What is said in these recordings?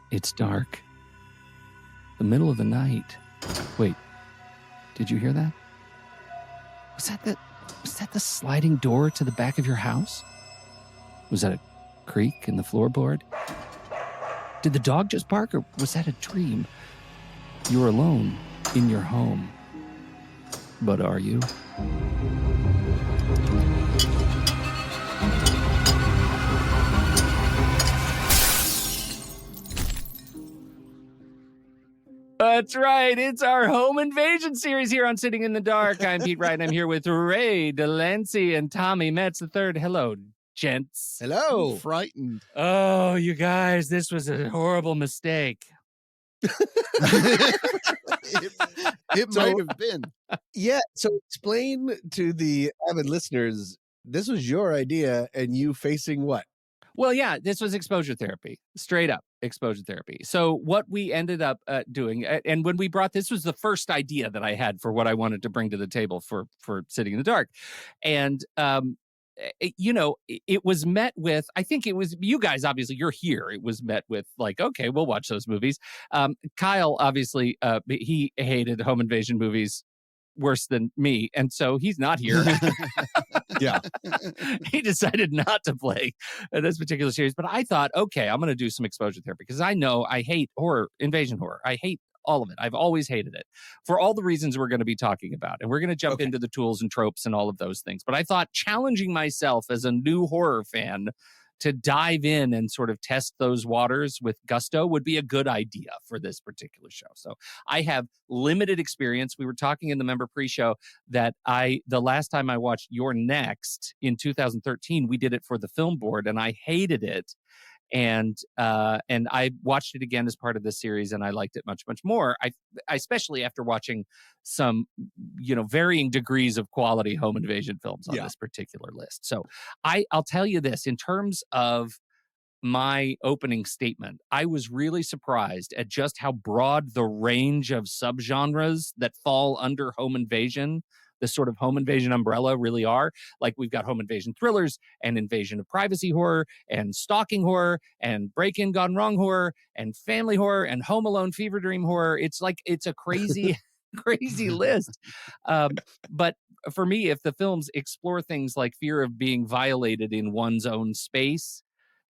It's dark. The middle of the night. Wait, did you hear that? Was that the sliding door to the back of your house? Was that a creak in the floorboard? Did the dog just bark, or was that a dream? You were alone in your home. But are you? That's right. It's our home invasion series here on Sitting in the Dark. I'm Pete Wright, and I'm here with Ray DeLancey and Tommy Metz III. Hello, gents. Hello. I'm frightened. Oh, you guys, this was a horrible mistake. It might have been. Yeah, so explain to the avid listeners, this was your idea, and you facing what? Well, yeah, this was exposure therapy, straight up exposure therapy. So what we ended up doing, and when we brought, this was the first idea that I had for what I wanted to bring to the table for Sitting in the Dark. And, it was met with, I think it was, you guys, obviously, you're here. It was met with like, okay, we'll watch those movies. Kyle, obviously, he hated home invasion movies worse than me, and so he's not here. Yeah. He decided not to play this particular series, but I thought, okay, I'm going to do some exposure therapy because I know I hate invasion horror. I hate all of it. I've always hated it for all the reasons we're going to be talking about, and we're going to jump into the tools and tropes and all of those things. But I thought challenging myself as a new horror fan to dive in and sort of test those waters with gusto would be a good idea for this particular show. So I have limited experience. We were talking in the member pre-show that the last time I watched You're Next in 2013, we did it for the film board and I hated it. And I watched it again as part of this series, and I liked it much, much more. I especially after watching some, varying degrees of quality home invasion films on this particular list. So I'll tell you this, in terms of my opening statement, I was really surprised at just how broad the range of subgenres that fall under home invasion, the sort of home invasion umbrella, really are. Like, we've got home invasion thrillers and invasion of privacy horror and stalking horror and break-in gone wrong horror and family horror and Home Alone fever dream horror. It's like, it's a crazy, crazy list. But for me, if the films explore things like fear of being violated in one's own space,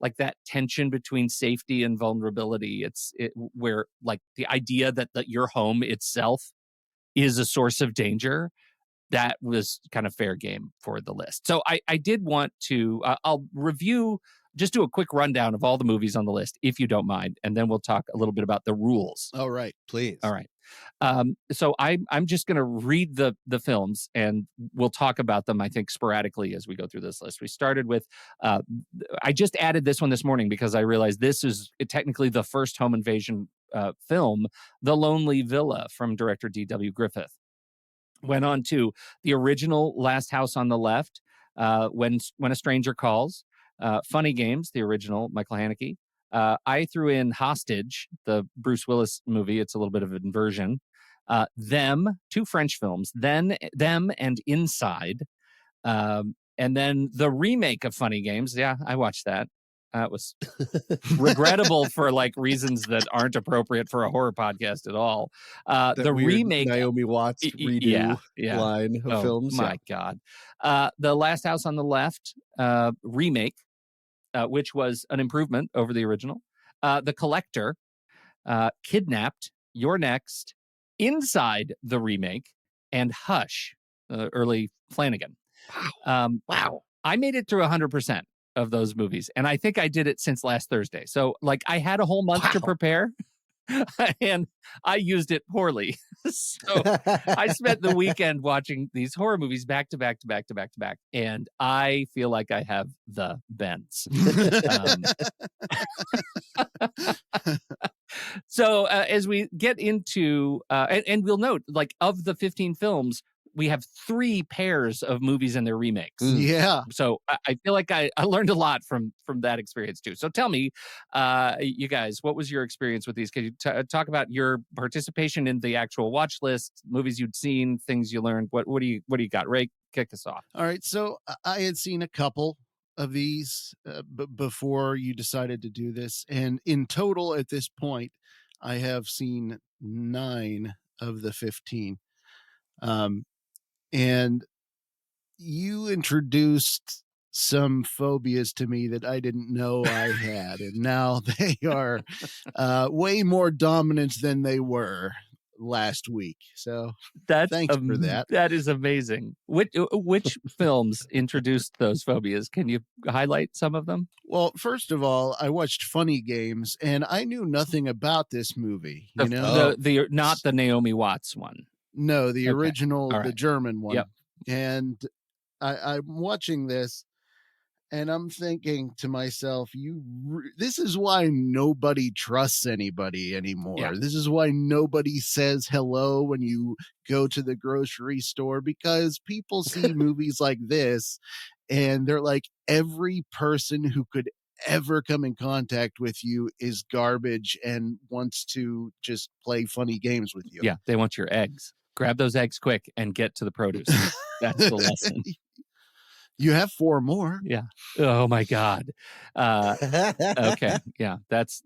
like that tension between safety and vulnerability, where like the idea that your home itself is a source of danger, that was kind of fair game for the list. So I did want to, I'll just do a quick rundown of all the movies on the list, if you don't mind, and then we'll talk a little bit about the rules. All right, please. All right. So I'm just going to read the films, and we'll talk about them, I think, sporadically as we go through this list. We started with, I just added this one this morning because I realized this is technically the first home invasion film, The Lonely Villa, from director D.W. Griffith. Went on to the original Last House on the Left, When a Stranger Calls, Funny Games, the original, Michael Haneke. I threw in Hostage, the Bruce Willis movie. It's a little bit of an inversion. Them, two French films, Them and Inside. And then the remake of Funny Games. Yeah, I watched that. It was regrettable for like reasons that aren't appropriate for a horror podcast at all. The remake, Naomi Watts redo line of films. My God. The Last House on the Left remake, which was an improvement over the original. The Collector, Kidnapped, You're Next, Inside the remake, and Hush, early Flanagan. Wow. I made it through 100% of those movies, and I think I did it since last Thursday. So like, I had a whole month to prepare and I used it poorly. So I spent the weekend watching these horror movies back to back to back to back to back, and I feel like I have the bends. So as we get into and we'll note, like, of the 15 films, we have 3 pairs of movies and their remakes. Yeah. So I feel like I learned a lot from that experience too. So tell me, you guys, what was your experience with these? Can you talk about your participation in the actual watch list, movies you'd seen, things you learned? What do you got? Ray, kick us off. All right. So I had seen a couple of these before you decided to do this. And in total at this point, I have seen 9 of the 15. And you introduced some phobias to me that I didn't know I had. And now they are way more dominant than they were last week. So thanks for that. That is amazing. Which films introduced those phobias? Can you highlight some of them? Well, first of all, I watched Funny Games, and I knew nothing about this movie. You know, the not the Naomi Watts one. No, the original, All right. the German one. Yep. And I'm watching this, and I'm thinking to myself, this is why nobody trusts anybody anymore. Yeah. This is why nobody says hello when you go to the grocery store, because people see movies like this and they're like, every person who could ever come in contact with you is garbage and wants to just play funny games with you. Yeah, they want your eggs. Grab those eggs quick and get to the produce. That's the lesson. You have 4 more. Yeah. Oh my God. Okay. Yeah. That's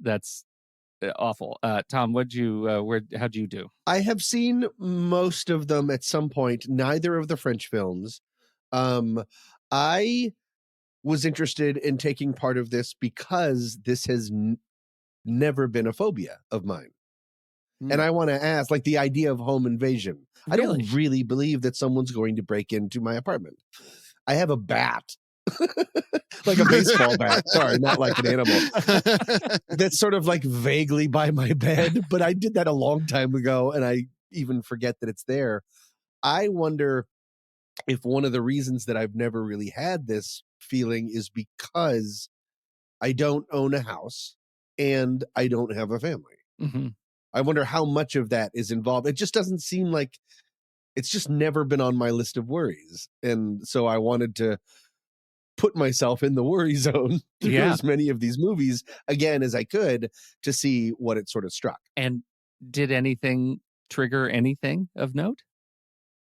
awful. Tom, how'd you do? I have seen most of them at some point, neither of the French films. I was interested in taking part of this because this has never been a phobia of mine. And I want to ask, like, the idea of home invasion. I don't really believe that someone's going to break into my apartment. I have a bat, like a baseball bat. Sorry, not like an animal. That's sort of like vaguely by my bed, but I did that a long time ago, and I even forget that it's there. I wonder if one of the reasons that I've never really had this feeling is because I don't own a house and I don't have a family. Mm-hmm. I wonder how much of that is involved. It just doesn't seem like it's just never been on my list of worries. And so I wanted to put myself in the worry zone through as many of these movies again as I could to see what it sort of struck. And did anything trigger anything of note?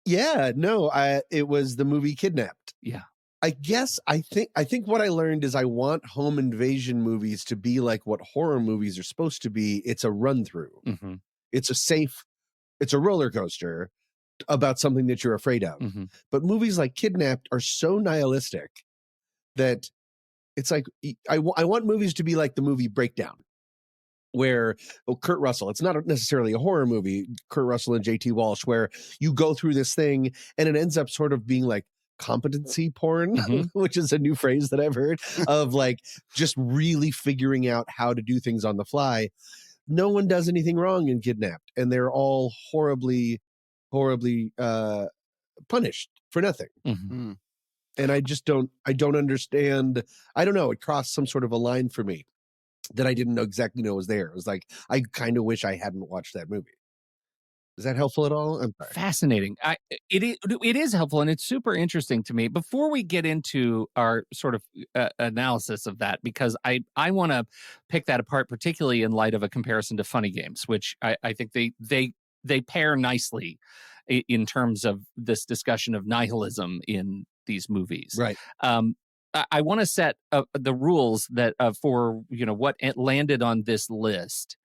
Yeah, no, it was the movie Kidnapped. Yeah. I think what I learned is I want home invasion movies to be like what horror movies are supposed to be. It's a run through. Mm-hmm. It's a roller coaster about something that you're afraid of. Mm-hmm. But movies like Kidnapped are so nihilistic that it's like, I want movies to be like the movie Breakdown, where Kurt Russell, it's not necessarily a horror movie, Kurt Russell and JT Walsh, where you go through this thing and it ends up sort of being like competency porn, which is a new phrase that I've heard, of like just really figuring out how to do things on the fly. No one does anything wrong in Kidnapped, and they're all horribly punished for nothing. Mm-hmm. And I don't understand. I don't know. It crossed some sort of a line for me that I didn't exactly know was there. It was like, I kind of wish I hadn't watched that movie. Is that helpful at all? I'm sorry. Fascinating. It is helpful, and it's super interesting to me. Before we get into our sort of analysis of that, because I want to pick that apart, particularly in light of a comparison to Funny Games, which I think they pair nicely in terms of this discussion of nihilism in these movies. Right. I want to set the rules that for what landed on this list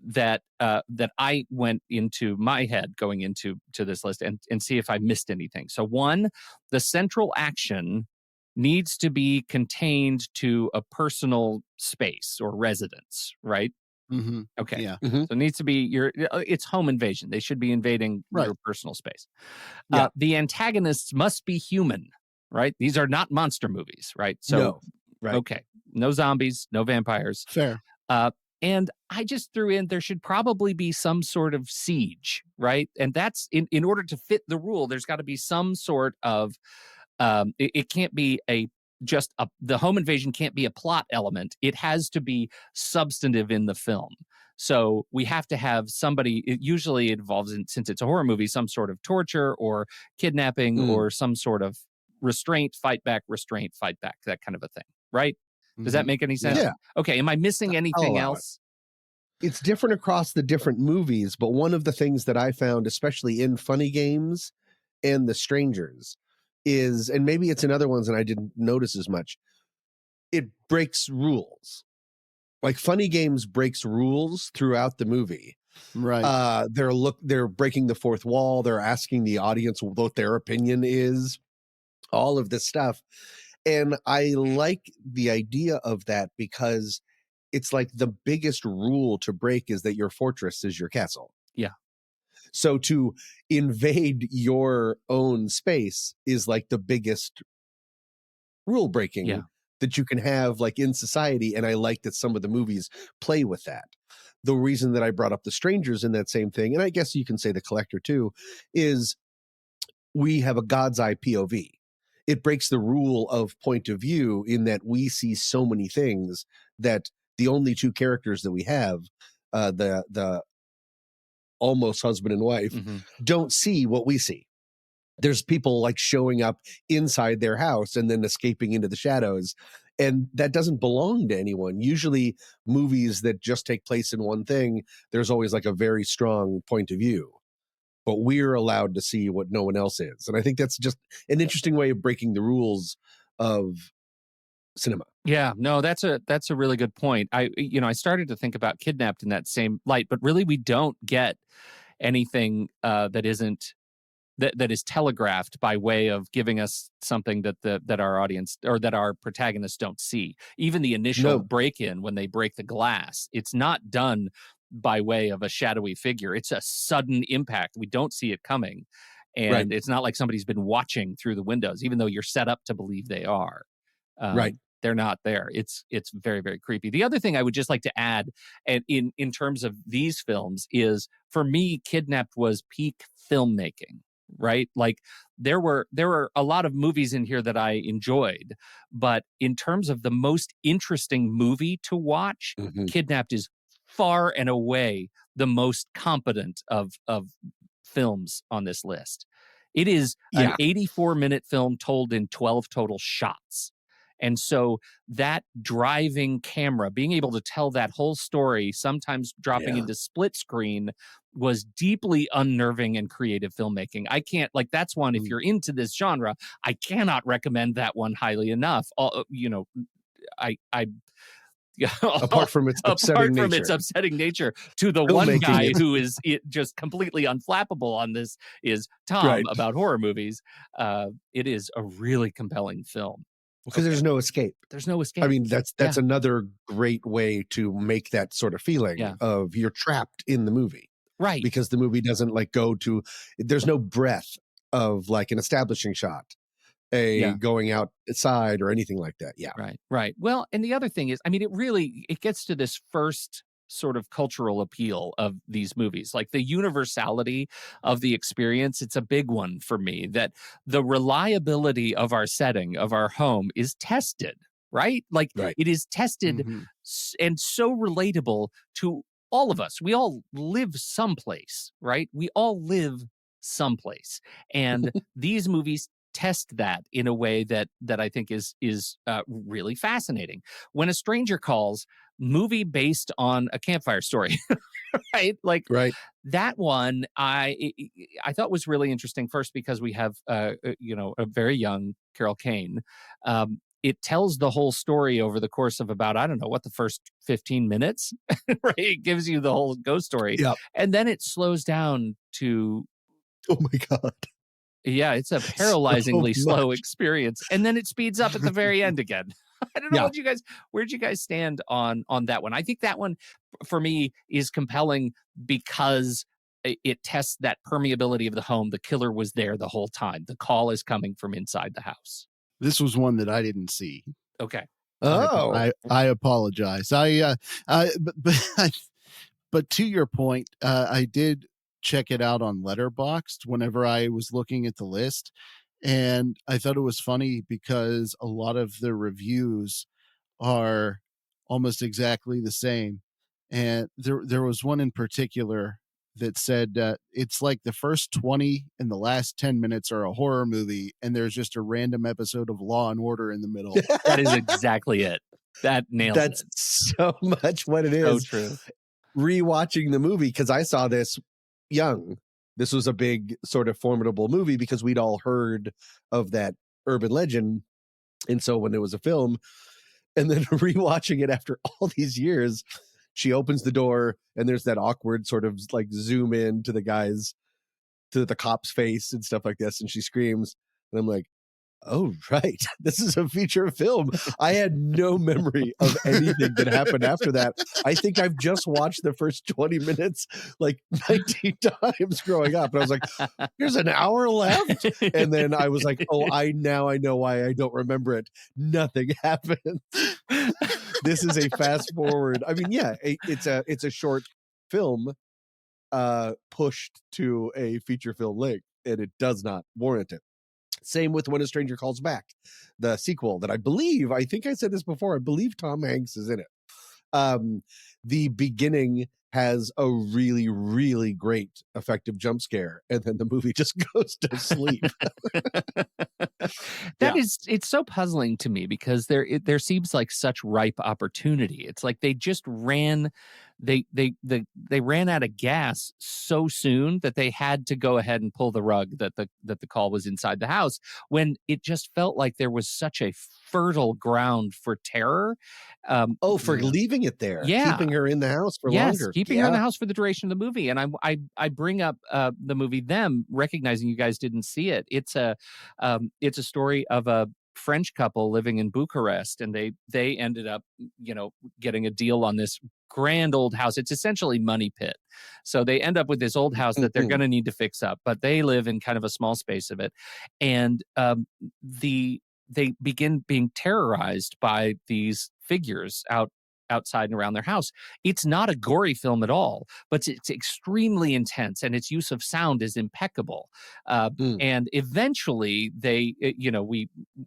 that I went into my head going into this list and see if I missed anything. So 1, the central action needs to be contained to a personal space or residence, right? Mm-hmm. Okay. Yeah. Mm-hmm. So it needs to be it's home invasion. They should be invading your personal space. Yeah. The antagonists must be human, right? These are not monster movies, right? So, no. Right. Okay. No zombies, no vampires. Fair. And I just threw in, there should probably be some sort of siege, right? And that's in order to fit the rule, there's got to be some sort of, it can't be the home invasion can't be a plot element. It has to be substantive in the film. So we have to have somebody, it usually involves, since it's a horror movie, some sort of torture or kidnapping or some sort of restraint, fight back, that kind of a thing, right? Does that make any sense? Yeah. Okay. Am I missing anything else? It's different across the different movies, but one of the things that I found, especially in Funny Games and The Strangers, is, and maybe it's in other ones and I didn't notice as much, it breaks rules. Like Funny Games breaks rules throughout the movie. Right. They're breaking the fourth wall. They're asking the audience what their opinion is, all of this stuff. And I like the idea of that because it's like the biggest rule to break is that your fortress is your castle. Yeah. So to invade your own space is like the biggest rule breaking that you can have like in society. And I like that some of the movies play with that. The reason that I brought up The Strangers in that same thing, and I guess you can say The Collector too, is we have a God's eye POV. It breaks the rule of point of view in that we see so many things that the only two characters that we have, the almost husband and wife, don't see what we see. There's people like showing up inside their house and then escaping into the shadows. And that doesn't belong to anyone. Usually movies that just take place in one thing, there's always like a very strong point of view. But we're allowed to see what no one else is. And I think that's just an interesting way of breaking the rules of cinema. Yeah, no, that's a really good point. I started to think about Kidnapped in that same light, but really we don't get anything that is telegraphed by way of giving us something that our audience or that our protagonists don't see. Even the initial break-in when they break the glass, it's not done by way of a shadowy figure. It's a sudden impact. We don't see it coming. And it's not like somebody's been watching through the windows, even though you're set up to believe they are. They're not there. It's very, very creepy. The other thing I would just like to add, and in terms of these films, is for me, Kidnapped was peak filmmaking. Right? Like there were a lot of movies in here that I enjoyed, but in terms of the most interesting movie to watch, Kidnapped is far and away the most competent of films on this list. It is an 84-minute film told in 12 total shots. And so that driving camera, being able to tell that whole story, sometimes dropping into split screen, was deeply unnerving and creative filmmaking. I can't, like, that's one, if you're into this genre, I cannot recommend that one highly enough. Apart from its upsetting nature, to the one guy who is just completely unflappable on this is Tom about horror movies. It is a really compelling film. Because there's no escape. There's no escape. I mean, that's another great way to make that sort of feeling of you're trapped in the movie. Right. Because the movie doesn't like go to, there's no breath of like an establishing shot, going outside or anything like that. Yeah. Right. Well, and the other thing is, I mean, it gets to this first sort of cultural appeal of these movies, like the universality of the experience. It's a big one for me, that the reliability of our setting, of our home, is tested, right? Like it is tested and so relatable to all of us. We all live someplace, right? We all live someplace. And these movies test that in a way that I think is really fascinating. When a Stranger Calls, movie based on a campfire story, right? Like that one, I thought was really interesting. First, because we have a very young Carol Kane. It tells the whole story over the course of about, I don't know what, the first 15 minutes, right? It gives you the whole ghost story, and then it slows down to, oh my God. Yeah, it's a paralyzingly slow experience. And then it speeds up at the very end again. I don't know where'd you guys stand on that one? I think that one for me is compelling because it tests that permeability of the home. The killer was there the whole time. The call is coming from inside the house. This was one that I didn't see. Okay. Oh, I apologize. But to your point, I did check it out on Letterboxd whenever I was looking at the list. And I thought it was funny because a lot of the reviews are almost exactly the same. And there was one in particular that said it's like the first 20 and the last 10 minutes are a horror movie, and there's just a random episode of Law and Order in the middle. That is exactly it. That nails That's it. so much what it is. So true. Rewatching the movie, because I saw this young. This was a big sort of formidable movie because we'd all heard of that urban legend. And so when it was a film, And then rewatching it after all these years, she opens the door and there's that awkward sort of like zoom in to the cop's face and stuff like this. And she screams. And I'm like, oh, right. This is a feature film. I had no memory of anything that happened after that. I think I've just watched the first 20 minutes like 19 times growing up. And I was like, there's an hour left. And then I was like, oh, I know why I don't remember it. Nothing happened. This is a fast forward. I mean, yeah, it's a short film pushed to a feature film length, and it does not warrant it. Same with When a Stranger Calls Back, the sequel that I think I said this before, I believe Tom Hanks is in it. The beginning has a really, really great effective jump scare, and then the movie just goes to sleep. It's so puzzling to me because there seems like such ripe opportunity. It's like they just ran they ran out of gas so soon that they had to go ahead and pull the rug that the call was inside the house, when it just felt like there was such a fertile ground for terror. For leaving it there, yeah, keeping her in the house for yes, longer, keeping her in the house for the duration of the movie. And I bring up the movie Them, recognizing you guys didn't see it. It's a story of a French couple living in Bucharest, and they ended up, getting a deal on this grand old house. It's essentially Money Pit. So they end up with this old house that they're going to need to fix up, but they live in kind of a small space of it. And they begin being terrorized by these figures outside and around their house. It's not a gory film at all, but it's extremely intense, and its use of sound is impeccable. And eventually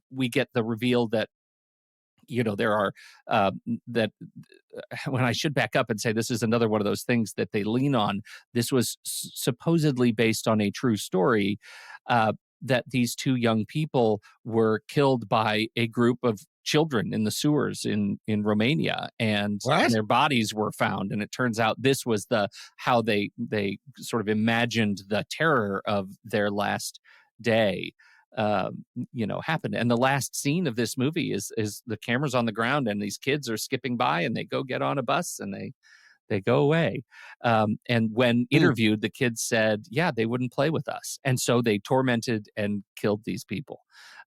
we get the reveal that there are that when I should back up and say this is another one of those things that they lean on. This was supposedly based on a true story, that these two young people were killed by a group of children in the sewers in Romania, and their bodies were found. And it turns out this was how they sort of imagined the terror of their last day happened. And the last scene of this movie is the camera's on the ground and these kids are skipping by, and they go get on a bus and they go away. And when interviewed, the kids said, yeah, they wouldn't play with us. And so they tormented and killed these people.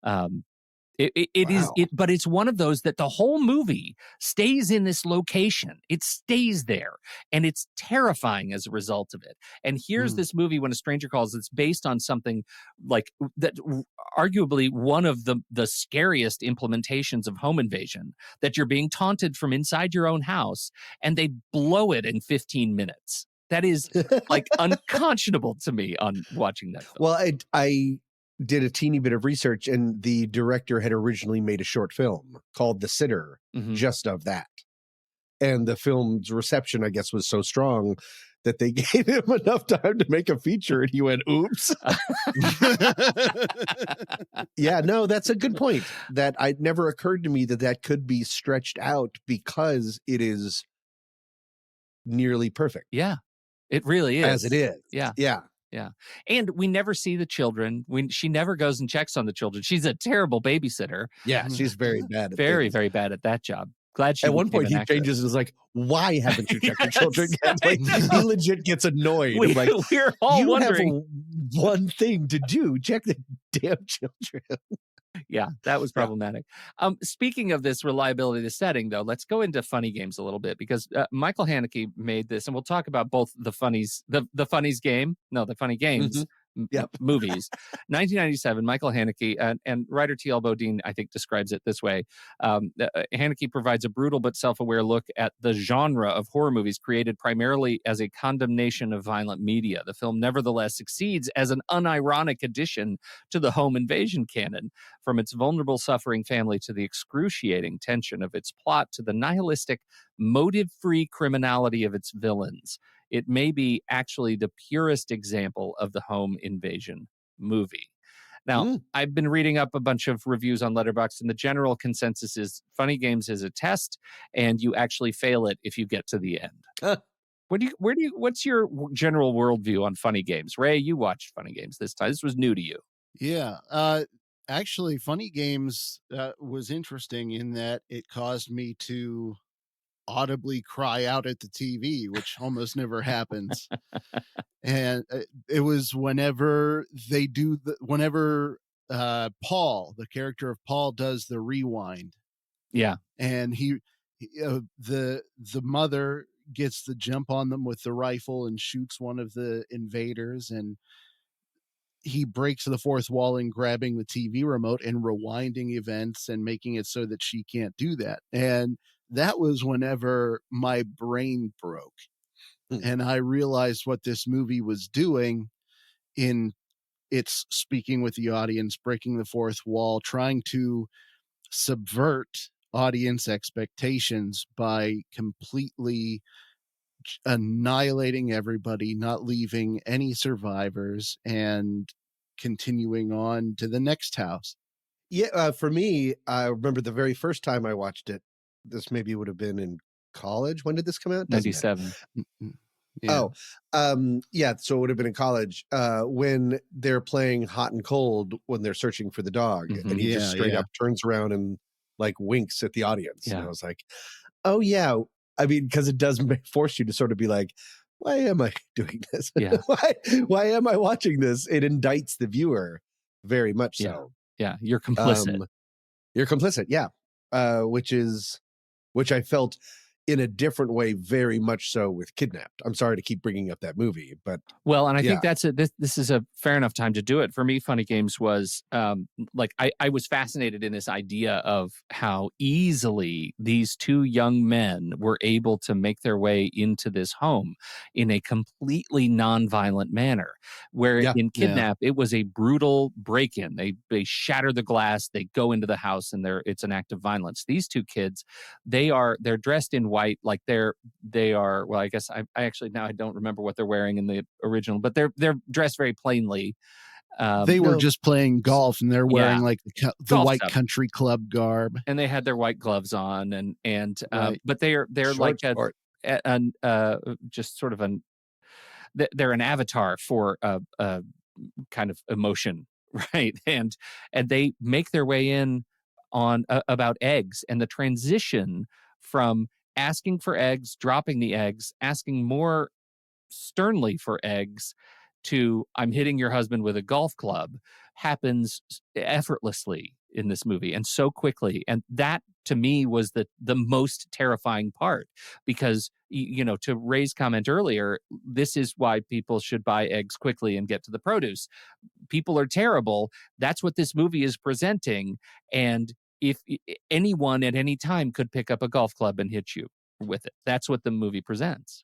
But it's one of those that the whole movie stays in this location. It stays there, and it's terrifying as a result of it. And here's this movie, When a Stranger Calls, that's based on something like that, arguably one of the scariest implementations of home invasion, that you're being taunted from inside your own house, and they blow it in 15 minutes. That is like unconscionable to me on watching that film. Well, I did a teeny bit of research, and the director had originally made a short film called The Sitter, just of that. And the film's reception, I guess, was so strong that they gave him enough time to make a feature, and he went, oops. Yeah, no, that's a good point. That it never occurred to me that could be stretched out because it is nearly perfect. Yeah, it really is. As it is. Yeah. Yeah. Yeah. And we never see the children. She never goes and checks on the children. She's a terrible babysitter. Yeah, she's very bad at very bad at that job. Glad she at one point he changes and is like, why haven't you checked your children yet? Like, he legit gets annoyed. We're all wondering. Have one thing to do. Check the damn children. Yeah, that was problematic. Speaking of this reliability of the setting, though, let's go into funny games a little bit, because Michael Haneke made this, and we'll talk about both the funnies games. Movies. 1997, Michael Haneke and writer T.L. Bodine, I think, describes it this way. Haneke provides a brutal but self-aware look at the genre of horror movies created primarily as a condemnation of violent media. The film nevertheless succeeds as an unironic addition to the home invasion canon, from its vulnerable, suffering family to the excruciating tension of its plot to the nihilistic, motive-free criminality of its villains. It may be actually the purest example of the home invasion movie. Now, I've been reading up a bunch of reviews on Letterboxd, and the general consensus is Funny Games is a test, and you actually fail it if you get to the end. What's your general worldview on Funny Games? Ray, you watched Funny Games this time. This was new to you. Yeah. Actually, Funny Games was interesting in that it caused me to audibly cry out at the TV, which almost never happens. And it was whenever whenever Paul, the character of Paul, does the rewind. Yeah. And the mother gets the jump on them with the rifle and shoots one of the invaders, and he breaks the fourth wall in grabbing the TV remote and rewinding events and making it so that she can't do that. And that was whenever my brain broke. And I realized what this movie was doing in its speaking with the audience, breaking the fourth wall, trying to subvert audience expectations by completely annihilating everybody, not leaving any survivors, and continuing on to the next house. Yeah, for me, I remember the very first time I watched it. This maybe would have been in college. When did this come out? Doesn't matter. 97. Yeah. Yeah. So it would have been in college when they're playing hot and cold when they're searching for the dog, and he just straight up turns around and like winks at the audience. Yeah. And I was like, oh yeah. I mean, because it does force you to sort of be like, why am I doing this? Yeah. why am I watching this? It indicts the viewer very much so. Yeah, you're complicit. You're complicit, yeah. Which I felt in a different way, very much so with Kidnapped. I'm sorry to keep bringing up that movie, but well, and I think that's this is a fair enough time to do it. For me, Funny Games was like I was fascinated in this idea of how easily these two young men were able to make their way into this home in a completely nonviolent manner. Where in Kidnap, it was a brutal break-in. They shatter the glass, they go into the house, and it's an act of violence. These two kids, they're dressed in white, like they are. Well, I guess I actually now I don't remember what they're wearing in the original, but they're dressed very plainly. They were just playing golf, and they're wearing like the white stuff. Country Club garb, and they had their white gloves on, and right. but they're like just sort of they're an avatar for a kind of emotion, right? And they make their way in on about eggs, and the transition from asking for eggs, dropping the eggs, asking more sternly for eggs, to I'm hitting your husband with a golf club happens effortlessly in this movie, and so quickly. And that to me was the most terrifying part, because to Ray's comment earlier, this is why people should buy eggs quickly and get to the produce. People are terrible. That's what this movie is presenting. And if anyone at any time could pick up a golf club and hit you with it, that's what the movie presents.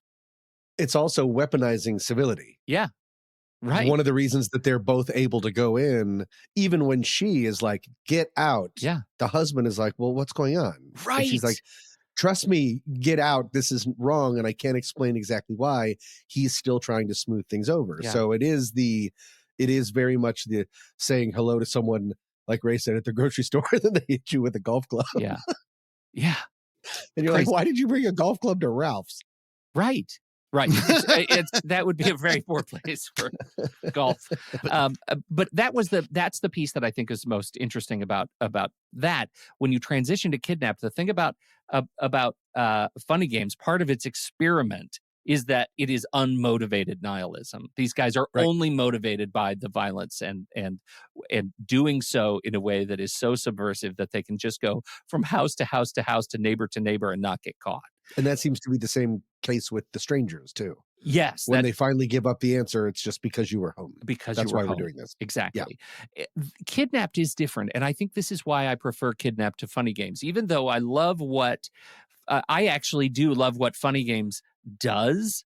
It's also weaponizing civility. Yeah. Right. One of the reasons that they're both able to go in, even when she is like, get out. Yeah. The husband is like, well, what's going on? Right. And she's like, trust me, get out. This is wrong. And I can't explain exactly why. He's still trying to smooth things over. Yeah. So it is very much the saying hello to someone, like Ray said, at the grocery store, then they hit you with a golf club. Yeah. Yeah. And you're like, why did you bring a golf club to Ralph's? Right. Right. That would be a very poor place for golf. But that's the piece that I think is most interesting about that. When you transition to Kidnap, the thing about Funny Games, part of its experiment is that it is unmotivated nihilism. These guys are only motivated by the violence and doing so in a way that is so subversive that they can just go from house to house to house to neighbor and not get caught. And that seems to be the same case with The Strangers too. Yes. When they finally give up the answer, it's just because you were home. That's why we're doing this. Exactly. Yeah. Kidnapped is different. And I think this is why I prefer Kidnapped to Funny Games. Even though I love I actually do love what Funny Games does.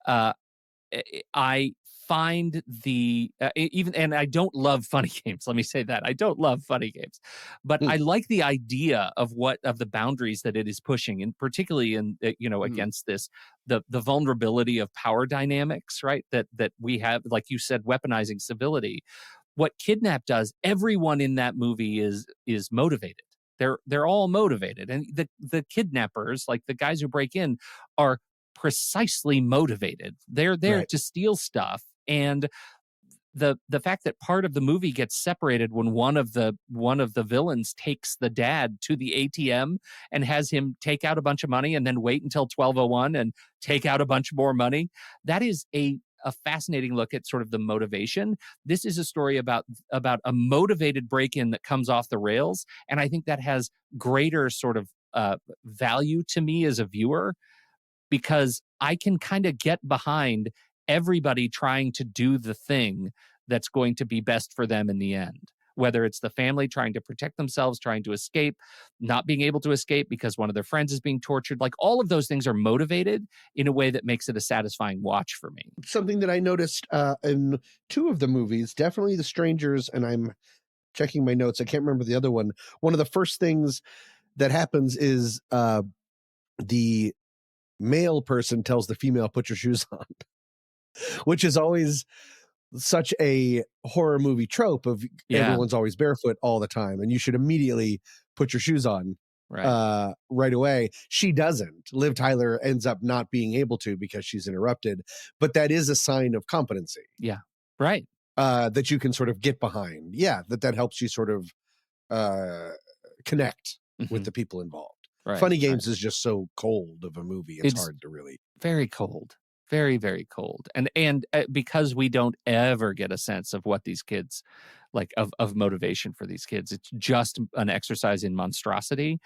I find and I don't love Funny Games. Let me say that. I don't love Funny Games, but I like the idea of the boundaries that it is pushing, and particularly in against this, the vulnerability of power dynamics, right? That we have, like you said, weaponizing civility. What Kidnap does, everyone in that movie is motivated. They're all motivated, and the kidnappers, like the guys who break in, are precisely motivated. They're there to steal stuff, and the fact that part of the movie gets separated when one of the villains takes the dad to the ATM and has him take out a bunch of money and then wait until 12:01 and take out a bunch more money. That is a fascinating look at sort of the motivation. This is a story about a motivated break-in that comes off the rails, and I think that has greater sort of value to me as a viewer, because I can kind of get behind everybody trying to do the thing that's going to be best for them in the end. Whether it's the family trying to protect themselves, trying to escape, not being able to escape because one of their friends is being tortured. Like, all of those things are motivated in a way that makes it a satisfying watch for me. Something that I noticed in two of the movies, definitely The Strangers, and I'm checking my notes, I can't remember the other one. One of the first things that happens is the male person tells the female, put your shoes on, which is always such a horror movie trope of everyone's always barefoot all the time and you should immediately put your shoes on right away. She doesn't. Liv Tyler ends up not being able to because she's interrupted, but that is a sign of competency. Yeah. Right. That you can sort of get behind. Yeah. That helps you sort of connect with the people involved. Right. Funny Games is just so cold of a movie. It's hard to really. Very cold. Very, very cold. And because we don't ever get a sense of what these kids, like of motivation for these kids, it's just an exercise in monstrosity.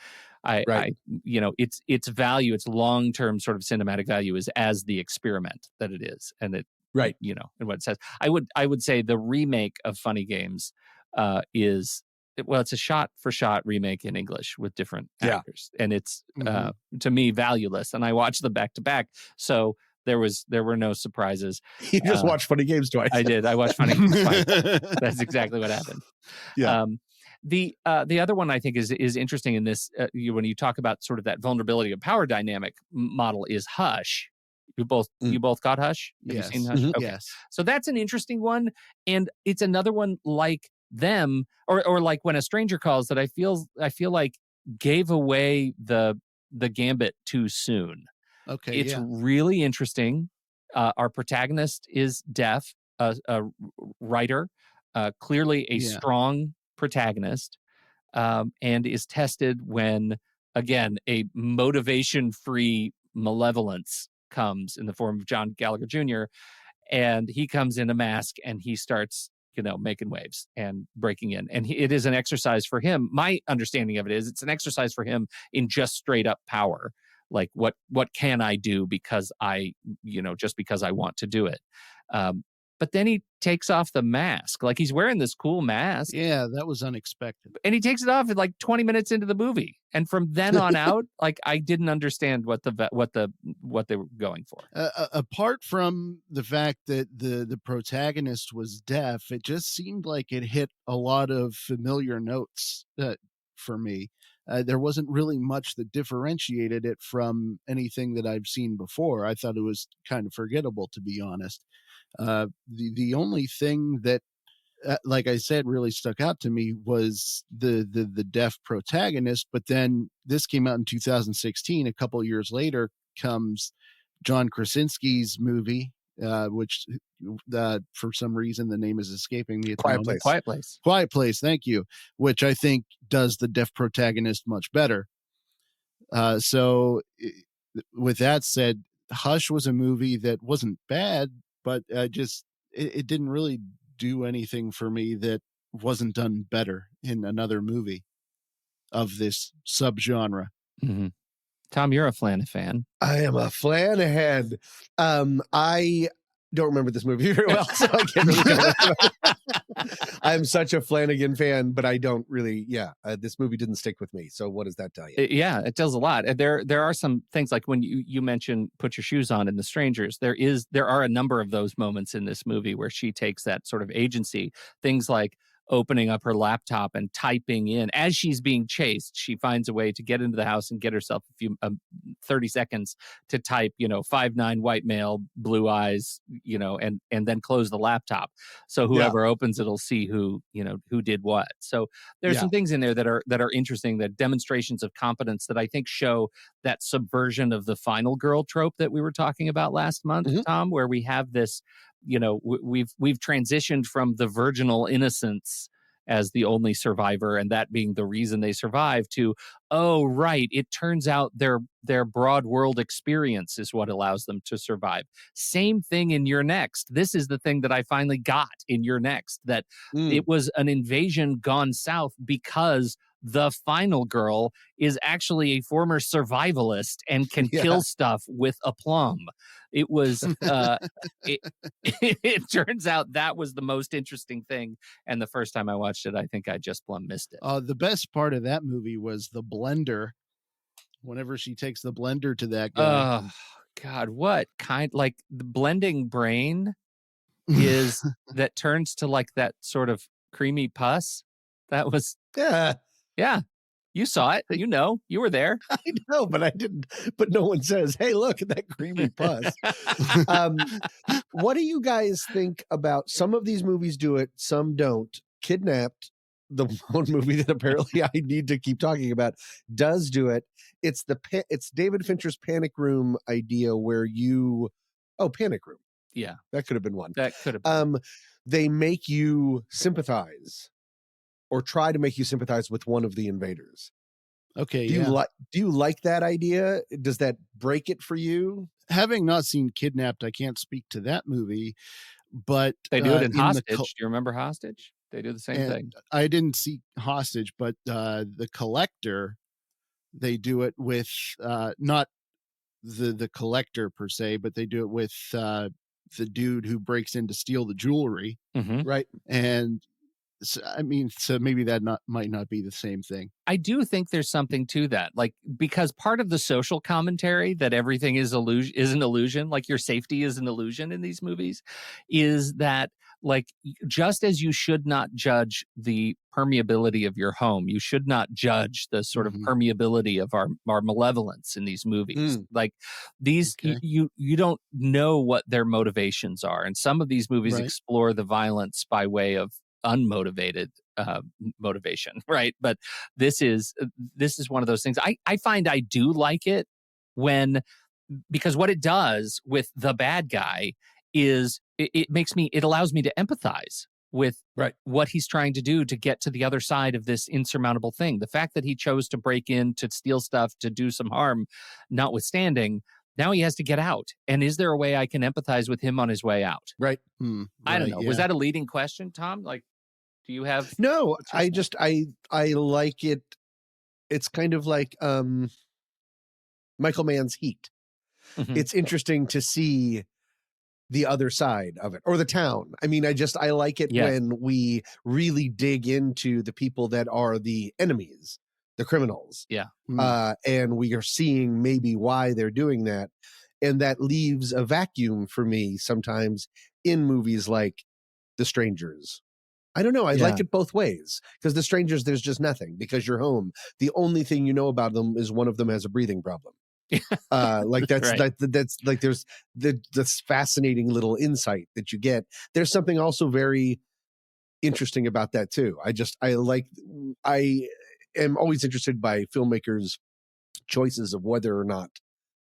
I its value, its long-term sort of cinematic value is as the experiment that it is. And it, and what it says. I would say the remake of Funny Games is, well, it's a shot-for-shot remake in English with different actors. And it's, to me, valueless. And I watched them back-to-back. So there were no surprises. You just watched Funny Games twice. I did. I watched Funny Games twice. That's exactly what happened. Yeah. The other one I think is interesting in this, when you talk about sort of that vulnerability of power dynamic model, is Hush. You both got Hush? Have you seen Hush? Mm-hmm. Okay. Yes. So that's an interesting one. And it's another one like them, or like When a Stranger Calls, that I feel like gave away the gambit too soon. Okay, it's really interesting. Our protagonist is deaf, a writer, clearly a strong protagonist, and is tested when, again, a motivation-free malevolence comes in the form of John Gallagher Jr., and he comes in a mask and he starts, making waves and breaking in. And it is an exercise for him. My understanding of it is it's an exercise for him in just straight up power. Like, what can I do because just because I want to do it. But then he takes off the mask. Like, he's wearing this cool mask. Yeah, that was unexpected. And he takes it off at like 20 minutes into the movie. And from then on out, like, I didn't understand what they were going for. Apart from the fact that the protagonist was deaf, it just seemed like it hit a lot of familiar notes for me. There wasn't really much that differentiated it from anything that I've seen before. I thought it was kind of forgettable, to be honest. The only thing that, like I said, really stuck out to me was the deaf protagonist. But then this came out in 2016. A couple of years later comes John Krasinski's movie, which for some reason the name is escaping me at the moment. Quiet Place, thank you, which I think does the deaf protagonist much better. So with that said, Hush was a movie that wasn't bad, but it didn't really do anything for me that wasn't done better in another movie of this subgenre. Mm-hmm. Tom, you're a Flanagan fan. I am a Flanagan. I don't remember this movie very well, so I can't really tell. I'm such a Flanagan fan, but I don't really. This movie didn't stick with me. So what does that tell you? It tells a lot. There are some things, like when you mentioned Put Your Shoes On in The Strangers. There are a number of those moments in this movie where she takes that sort of agency. Things like opening up her laptop and typing in as she's being chased. She finds a way to get into the house and get herself a few 30 seconds to type, 5'9" white male, blue eyes, and then close the laptop. So whoever opens it'll see who did what. So there's some things in there that are interesting, that demonstrations of competence that I think show that subversion of the final girl trope that we were talking about last month, Tom, where we have this we've transitioned from the virginal innocence as the only survivor, and that being the reason they survive, to, oh, right, it turns out their broad world experience is what allows them to survive. Same thing in Your Next. This is the thing that I finally got in Your Next, that it was an invasion gone south because the final girl is actually a former survivalist and can kill stuff with aplomb. It was it turns out that was the most interesting thing, and the first time I watched it, I think I just plumb missed it. The best part of that movie was the blender. Whenever she takes the blender to that guy. Oh God, what kind, like the blending brain is that turns to like that sort of creamy pus. That was yeah. You saw it. You were there. I know, but I didn't. But no one says, "Hey, look at that creamy pus." What do you guys think about some of these movies? Do it, some don't. Kidnapped, the one movie that apparently I need to keep talking about, does do it. It's David Fincher's Panic Room idea, where Panic Room. Yeah, that could have been one. That could have been. They make you sympathize, or try to make you sympathize with one of the invaders. Okay. Do you like that idea? Does that break it for you? Having not seen Kidnapped, I can't speak to that movie, but they do it in Hostage. Do you remember Hostage? They do the same thing. I didn't see Hostage, but The Collector, they do it with not the collector per se, but they do it with the dude who breaks in to steal the jewelry. Mm-hmm. Right. And so maybe that might not be the same thing. I do think there's something to that, like, because part of the social commentary that everything is an illusion, like your safety is an illusion in these movies, is that, like, just as you should not judge the permeability of your home, you should not judge the sort of permeability of our malevolence in these movies. Like these, you don't know what their motivations are, and some of these movies explore the violence by way of unmotivated motivation, right? But this is one of those things. I find I do like it because what it does with the bad guy is it allows me to empathize with what he's trying to do to get to the other side of this insurmountable thing. The fact that he chose to break in, to steal stuff, to do some harm, notwithstanding, now he has to get out. And is there a way I can empathize with him on his way out? Right. I don't know. Yeah. Was that a leading question, Tom? Like, do you have? No, I like it. It's kind of like Michael Mann's Heat. Mm-hmm. It's interesting to see the other side of it, or the town. I mean, I like it when we really dig into the people that are the enemies, the criminals. Yeah. And we are seeing maybe why they're doing that. And that leaves a vacuum for me sometimes in movies like The Strangers. I don't know. I like it both ways, because The Strangers, there's just nothing, because you're home. The only thing you know about them is one of them has a breathing problem. Like that's that's like there's this fascinating little insight that you get. There's something also very interesting about that too. I am always interested by filmmakers' choices of whether or not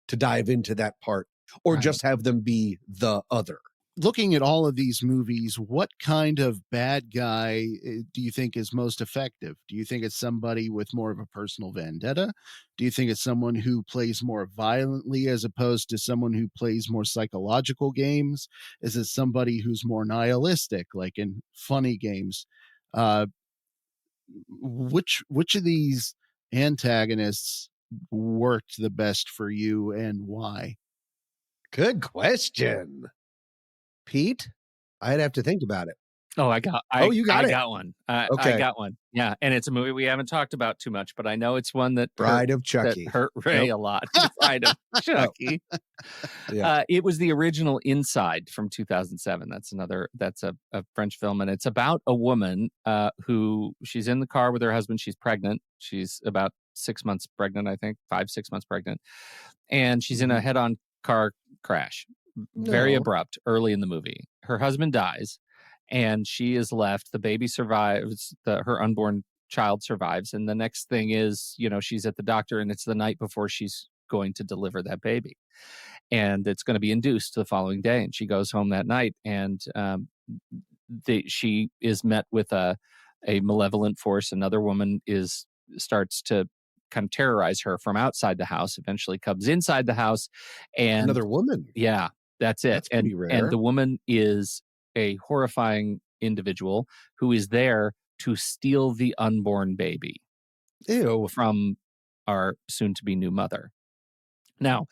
to dive into that part, or just have them be the other. Looking at all of these movies, what kind of bad guy do you think is most effective? Do you think it's somebody with more of a personal vendetta? Do you think it's someone who plays more violently as opposed to someone who plays more psychological games? Is it somebody who's more nihilistic, like in Funny Games? Which of these antagonists worked the best for you, and why? Good question. Pete, I'd have to think about it. Oh, I got one. Okay. I got one. Yeah, and it's a movie we haven't talked about too much, but I know it's one that Bride of Chucky hurt Ray a lot. Bride of Chucky. It was the original Inside from 2007. That's a French film, and it's about a woman who, she's in the car with her husband. She's pregnant. She's about 6 months pregnant, I think, 5-6 months pregnant, and she's in a head-on car crash. Very abrupt early in the movie. Her husband dies, and she is left. The baby survives. Her unborn child survives. And the next thing is, she's at the doctor, and it's the night before she's going to deliver that baby. And it's going to be induced the following day. And she goes home that night, and she is met with a malevolent force. Another woman starts to kind of terrorize her from outside the house, eventually comes inside the house. And Another woman. Yeah, that's it. That's pretty rare. And the woman is a horrifying individual who is there to steal the unborn baby from our soon-to-be new mother. Now,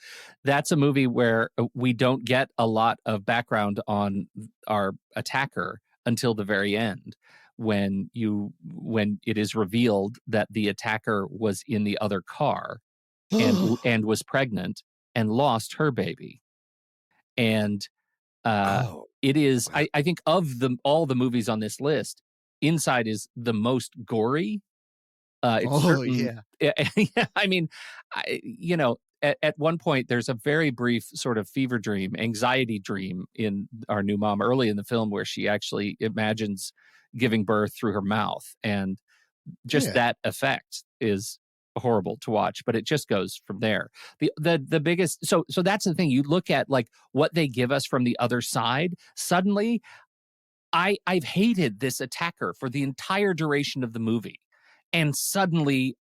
that's a movie where we don't get a lot of background on our attacker until the very end, when it is revealed that the attacker was in the other car and was pregnant and lost her baby. And it is, I think, of all the movies on this list, Inside is the most gory. Yeah. I mean, at one point, there's a very brief sort of fever dream, anxiety dream in our new mom early in the film, where she actually imagines giving birth through her mouth. And just that effect is horrible to watch, but it just goes from there. The biggest, so that's the thing. You look at like what they give us from the other side. Suddenly, I've hated this attacker for the entire duration of the movie. And suddenly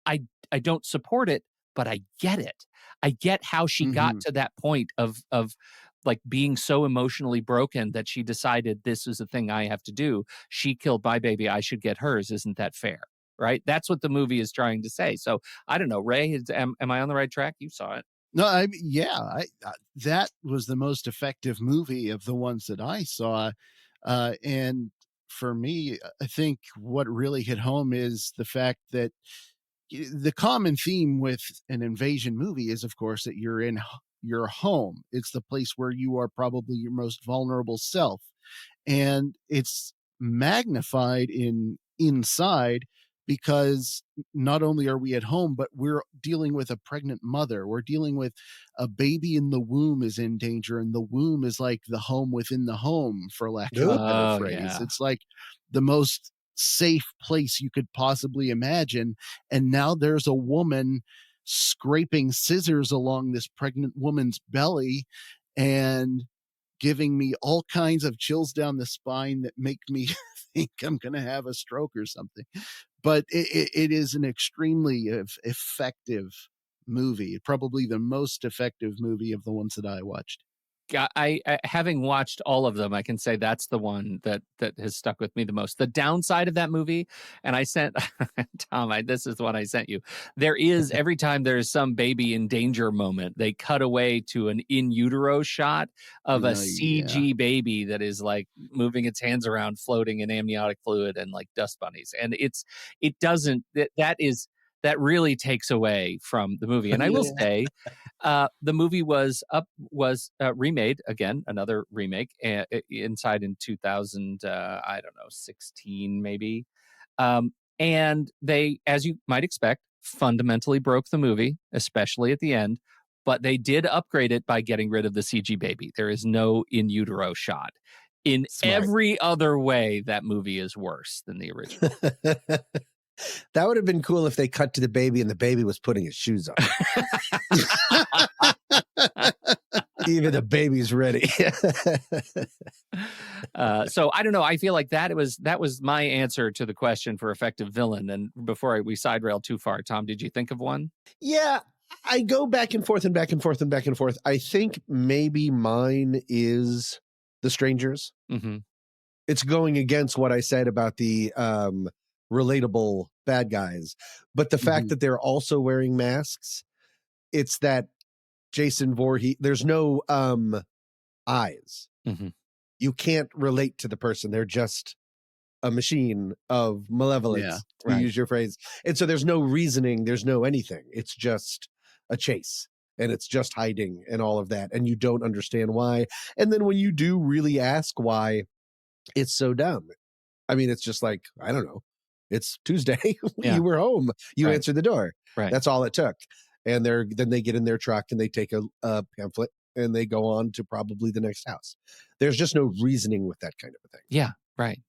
I don't support it, but I get it. I get how she got to that point of like being so emotionally broken that she decided, this is the thing I have to do. She killed my baby, I should get hers. Isn't that fair? Right? That's what the movie is trying to say. So I don't know, Ray, am I on the right track? You saw it. No, that was the most effective movie of the ones that I saw. And for me, I think what really hit home is the fact that the common theme with an invasion movie is, of course, that you're in your home. It's the place where you are probably your most vulnerable self. And it's magnified inside, because not only are we at home, but we're dealing with a pregnant mother. We're dealing with a baby in the womb is in danger, and the womb is like the home within the home, for lack of a better phrase. Yeah. It's like the most safe place you could possibly imagine. And now there's a woman scraping scissors along this pregnant woman's belly and giving me all kinds of chills down the spine that make me think I'm going to have a stroke or something. But it is an extremely effective movie, probably the most effective movie of the ones that I watched. I having watched all of them, I can say that's the one that has stuck with me the most. The downside of that movie, and I sent Tom, this is the one I sent you. There is, every time there's some baby in danger moment, they cut away to an in utero shot of a CG baby that is like moving its hands around, floating in amniotic fluid and like dust bunnies, and that really takes away from the movie. And I will say, the movie was remade again, another remake, Inside in 2000, 16 maybe. And they, as you might expect, fundamentally broke the movie, especially at the end. But they did upgrade it by getting rid of the CG baby. There is no in utero shot. In every other way, that movie is worse than the original. That would have been cool if they cut to the baby and the baby was putting his shoes on. Even the baby's ready. So I don't know. I feel like that was my answer to the question for effective villain. And before we side rail too far, Tom, did you think of one? Yeah, I go back and forth and back and forth and back and forth. I think maybe mine is The Strangers. Mm-hmm. It's going against what I said about the relatable bad guys, but the fact that they're also wearing masks, it's that Jason Voorhees, there's no eyes. You can't relate to the person. They're just a machine of malevolence, to use your phrase. And so there's no reasoning, there's no anything. It's just a chase, and it's just hiding and all of that, and you don't understand why. And then when you do really ask why, it's so dumb. I mean, it's just like, I don't know. It's Tuesday. You were home. You answered the door. Right. That's all it took. And then they get in their truck and they take a pamphlet and they go on to probably the next house. There's just no reasoning with that kind of a thing. Yeah, right.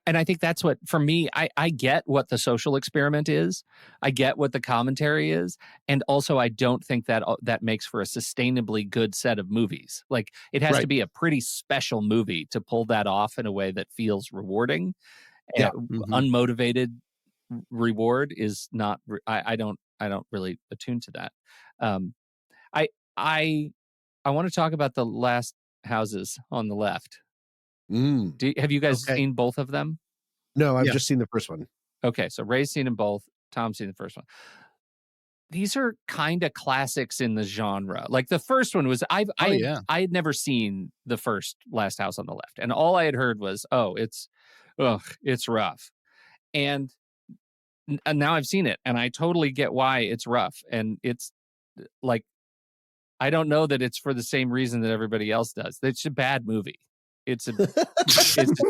And I think that's what, for me, I get what the social experiment is. I get what the commentary is. And also, I don't think that that makes for a sustainably good set of movies. Like, it has to be a pretty special movie to pull that off in a way that feels rewarding. Yeah. Unmotivated reward is not, I don't really attune to that. I want to talk about the last houses on the left. Have you guys seen both of them? No, I've just seen the first one. Okay, so Ray's seen them both. Tom's seen the first one. These are kind of classics in the genre. Like, the first one was, I had never seen the first Last House on the Left, and all I had heard was, it's rough. And now I've seen it, and I totally get why it's rough. And it's like, I don't know that it's for the same reason that everybody else does. It's a bad movie. It's a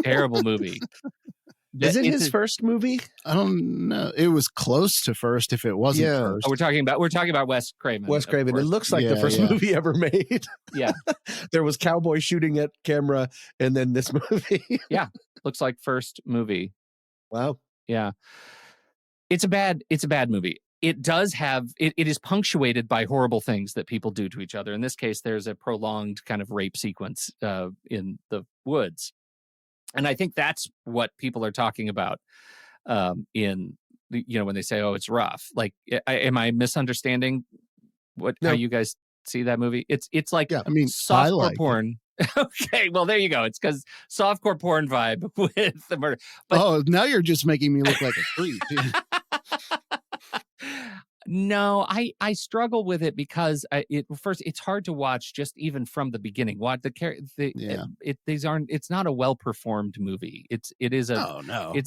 terrible movie. Is it his first movie? I don't know. It was close to first if it wasn't first. Oh, we're talking about Wes Craven. Wes Craven. It looks like the first movie ever made. Yeah. There was cowboy shooting at camera and then this movie. Yeah. Looks like first movie. Wow. Yeah. It's a bad movie. It does have, it is punctuated by horrible things that people do to each other. In this case, there's a prolonged kind of rape sequence in the woods. And I think that's what people are talking about in, when they say, it's rough. Like, am I misunderstanding how you guys see that movie? It's like, softcore porn. Okay, well, there you go. It's because softcore porn vibe with the murder. But, now you're just making me look like a creep. No, I struggle with it because it's hard to watch just even from the beginning. It's not a well performed movie. It's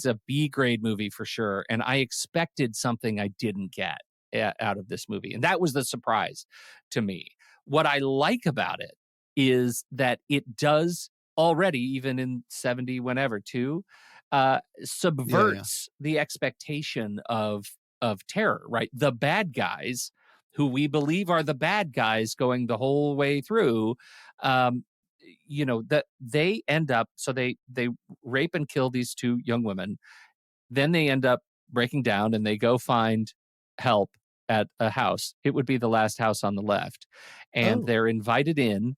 a B grade movie for sure. And I expected something I didn't get out of this movie, and that was the surprise to me. What I like about it is that it does already, even in 70 whenever too, subverts the expectation of terror, right? The bad guys, who we believe are the bad guys going the whole way through, that they end up, so they rape and kill these two young women. Then they end up breaking down and they go find help at a house. It would be the last house on the left. And they're invited in.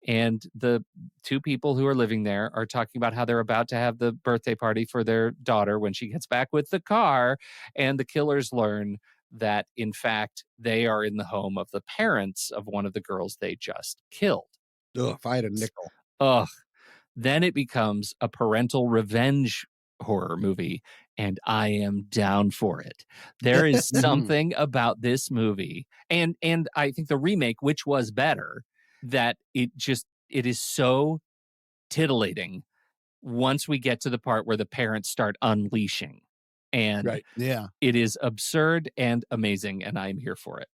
And the two people who are living there are talking about how they're about to have the birthday party for their daughter when she gets back with the car. And the killers learn that, in fact, they are in the home of the parents of one of the girls they just killed. Ugh, if I had a nickel. Then it becomes a parental revenge horror movie, and I am down for it. There is something about this movie, and I think the remake, which was better, that it is so titillating once we get to the part where the parents start unleashing. And it is absurd and amazing, and I'm here for it.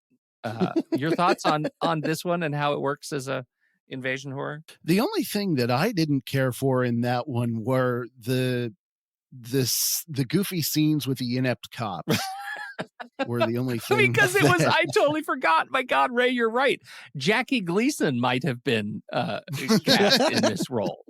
Your thoughts on this one and how it works as a invasion horror? The only thing that I didn't care for in that one were the goofy scenes with the inept cops. Were the only thing. Because I totally forgot. My God, Ray, you're right. Jackie Gleason might have been cast in this role.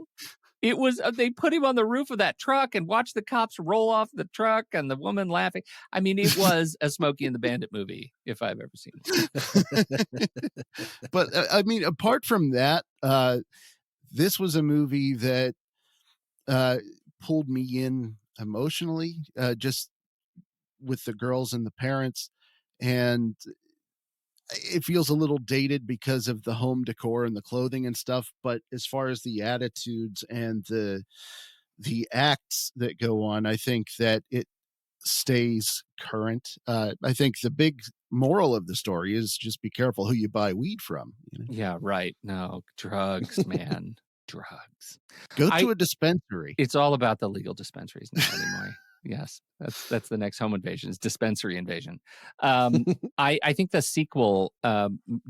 It was, they put him on the roof of that truck and watched the cops roll off the truck and the woman laughing. I mean, it was a Smokey and the Bandit movie, if I've ever seen it. But I mean, apart from that, this was a movie that pulled me in emotionally, just with the girls and the parents, and it feels a little dated because of the home decor and the clothing and stuff. But as far as the attitudes and the acts that go on, I think that it stays current. I think the big moral of the story is just be careful who you buy weed from. Yeah, right. No, drugs, man. Drugs. Go to a dispensary. It's all about the legal dispensaries now anymore. Yes, that's the next home invasion, is dispensary invasion. I think the sequel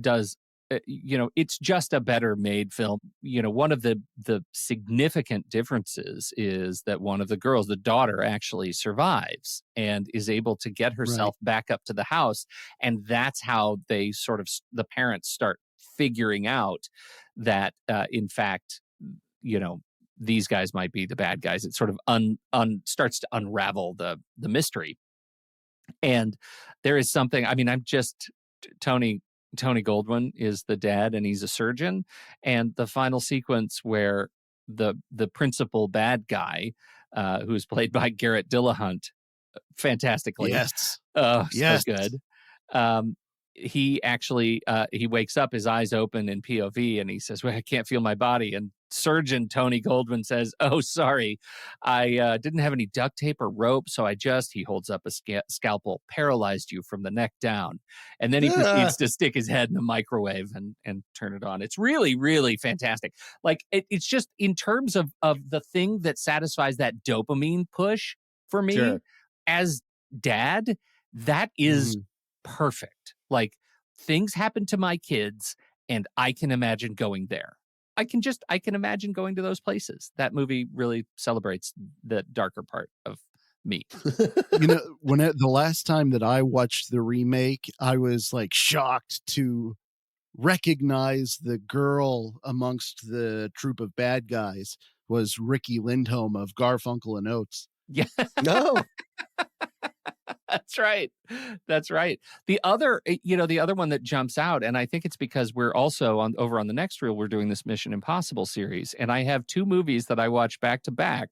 does, it's just a better made film. One of the significant differences is that one of the girls, the daughter, actually survives and is able to get herself back up to the house. And that's how they the parents start figuring out that, in fact, these guys might be the bad guys. It sort of starts to unravel the mystery. And there is something, I mean, Tony Goldwyn is the dad, and he's a surgeon. And the final sequence where the principal bad guy, who's played by Garrett Dillahunt, fantastically. Yes. Oh, yes. so good. He actually, he wakes up, his eyes open in POV, and he says, well, I can't feel my body. And surgeon Tony Goldwyn says, oh, sorry, I didn't have any duct tape or rope, so he holds up a scalpel, paralyzed you from the neck down. And then he proceeds to stick his head in a microwave and turn it on. It's really, really fantastic. Like, it's just in terms of the thing that satisfies that dopamine push for me as dad, that is perfect. Like, things happen to my kids and I can imagine going there. I can imagine going to those places. That movie really celebrates the darker part of me. The last time that I watched the remake, I was like shocked to recognize the girl amongst the troop of bad guys was Ricky Lindholm of Garfunkel and Oates. Yeah. No. That's right. The other one that jumps out, and I think it's because we're also over on the next reel, we're doing this Mission Impossible series, and I have two movies that I watch back to back: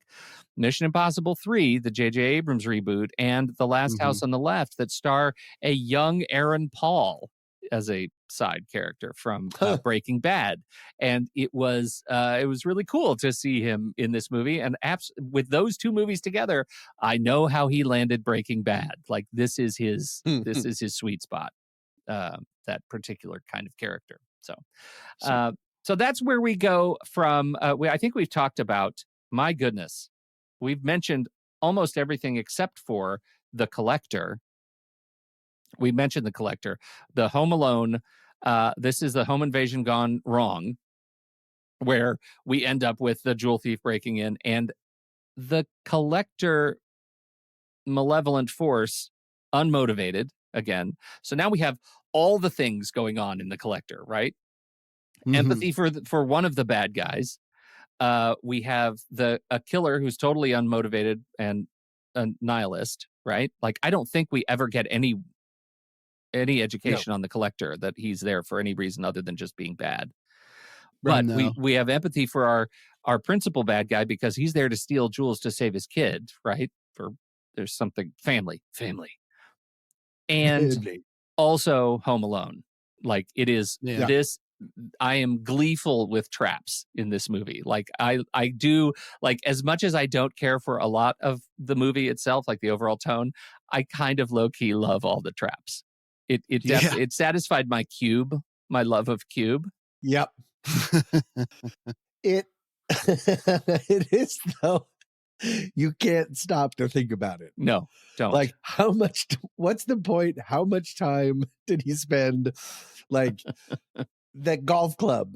Mission Impossible 3, the J.J. Abrams reboot, and The Last House on the Left, that star a young Aaron Paul as a side character from Breaking Bad. And it was really cool to see him in this movie. And with those two movies together, I know how he landed Breaking Bad. Like, this is his sweet spot, that particular kind of character. So that's where we go from. I think we've talked about, my goodness, we've mentioned almost everything except for The Collector. We mentioned The Collector, the Home Alone. This is the home invasion gone wrong, where we end up with the jewel thief breaking in and the Collector malevolent force unmotivated again. So now we have all the things going on in The Collector, right? Empathy for one of the bad guys. We have a killer who's totally unmotivated and a nihilist, right? Like, I don't think we ever get any education on the Collector, that he's there for any reason other than just being bad. But we have empathy for our principal bad guy, because he's there to steal jewels to save his kid, right? There's something family. And also Home Alone. Like, it is this. I am gleeful with traps in this movie. Like, I do, like, as much as I don't care for a lot of the movie itself, like the overall tone, I kind of low key love all the traps. It satisfied my love of Cube. Yep. It is, though. You can't stop to think about it. No, don't. Like, what's the point? How much time did he spend, like, that golf club?